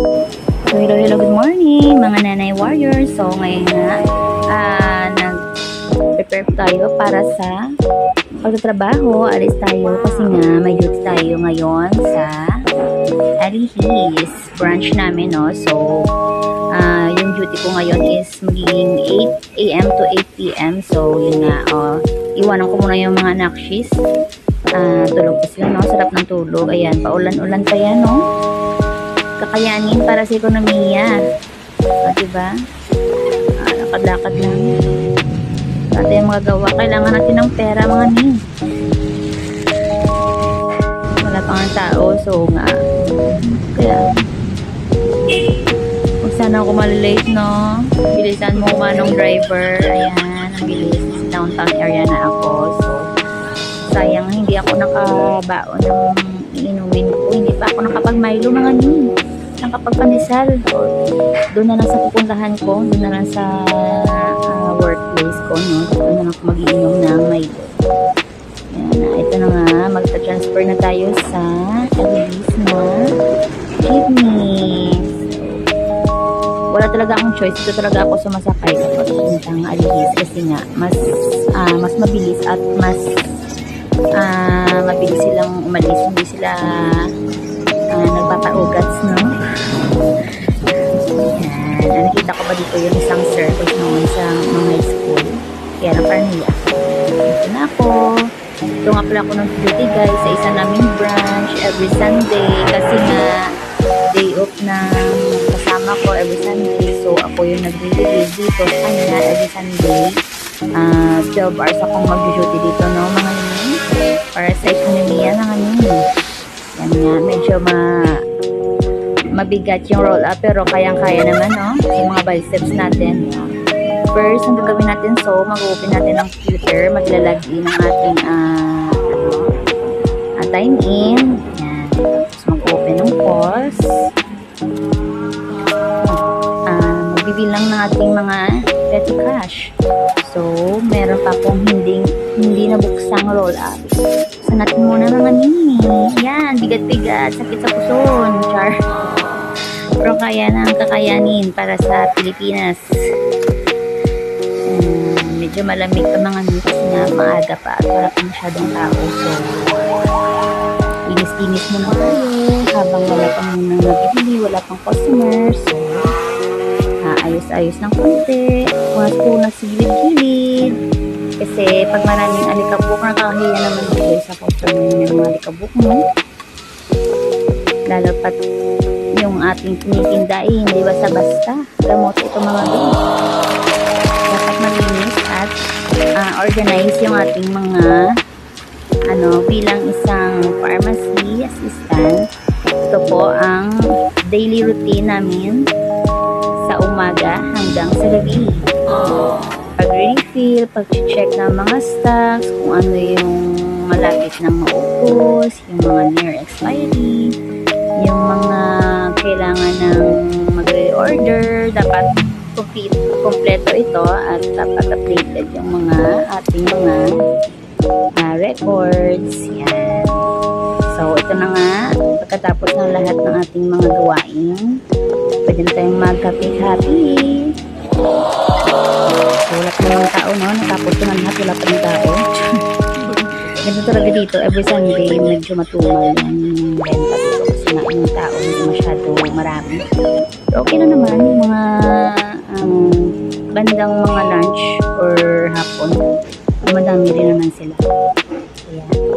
So, hello, good morning mga nanay warriors. So, ngayon na, nag-prepare tayo para sa pagtatrabaho. Alis tayo kasi nga may duty tayo ngayon sa Alihis branch namin, no? So, yung duty ko ngayon is magiging 8 AM to 8 PM. So, yun nga, iwanan ko muna yung mga nakshis. Tulog pa sila, no? Sarap ng tulog. Ayan, paulan-ulan pa yan, no? Kakayanin para sa ekonomiya. Diba? Lakad-lakad lang. At yung mga gawa, kailangan natin ng pera, mga nin. Wala pa nga tao, so nga. Kaya, kung sana ako malilate, no? Bilisan mo manong driver. Ayan, ang bilis. Downtown area na ako. So, sayang, hindi ako nakabaon ng iinumin ko. Hindi pa ako nakapag-Milo, mga nin. Nakapagpandesal. Doon na lang sa pupuntahan ko. Doon na lang sa workplace ko, no? Doon na lang ako mag-iinom ng Milo. Yan, ito na nga. Magta-transfer na tayo sa Alihis na jeepney. Wala talaga akong choice. Ito talaga ako sumasakay kapag puntang Alihis kasi nga mas mabilis at mas mabilis silang umalis. Hindi sila nagpapaugas, no? Yan. Nakita ko ba dito yung isang circus noon sa mga high school? Kaya na Parnilla. Ito na ako. Ito nga pala ako ng duty, guys, sa isa naming branch every Sunday. Kasi nga, day off na kasama ko every Sunday. So, ako yung nag-release dito sa kanila every Sunday. 12 hours akong mag-duty dito, no? Mga nini. Para sa ekonomiya na kanini. Yan nga, medyo mabigat yung roll up, pero kayang-kaya naman, no? Yung mga biceps natin. First, ang gagawin natin, so, mag-open natin ang computer, maglalagin ang ating time in. Yan. Tapos mag-open ng pause. Magbibilang ng ating mga petty cash. So, meron pa akong hindi nabuksang roll up. So, natin muna naman nini. Yan, bigat-bigat, sakit sa puson. Char. Pero kaya na ang kakayanin para sa Pilipinas. Medyo malamig pa mga mix na maaga pa at wala pa masyadong tao. So, linis-linis muna tayo habang wala pang nabibili, wala pang customers. So, ayos-ayos ng konti. Punas-punas sa gilid-gilid. Kasi pag maraming alikabok, nakakahiya naman dito sa customer ng mga alikabok mo. Lalo pat yung ating tinitindahin, hindi basta-basta. Gamot ito mga doon. Dapat malinis at organize yung ating mga bilang isang pharmacy assistant. Ito po ang daily routine namin sa umaga hanggang sa gabi. Pag-refill, pag-check ng mga stocks, kung ano yung malapit ng maubos, yung mga near expiry, yung mga kailangan ng mag-reorder, dapat kompleto ito at dapat updated yung mga ating mga records. Yan. So, ito na nga, pagkatapos ng lahat ng ating mga gawain, pwede na tayong mag-happy-happy. So, wala pa namang tao, no? Natapos ko na lahat, wala pa ng tao. Ganito talaga dito, every Sunday, medyo matumal yung renta dito kasi nga yung tao hindi masyado marami. So, okay na naman yung mga bandang mga lunch or hapon. Madami rin naman sila. Ayan.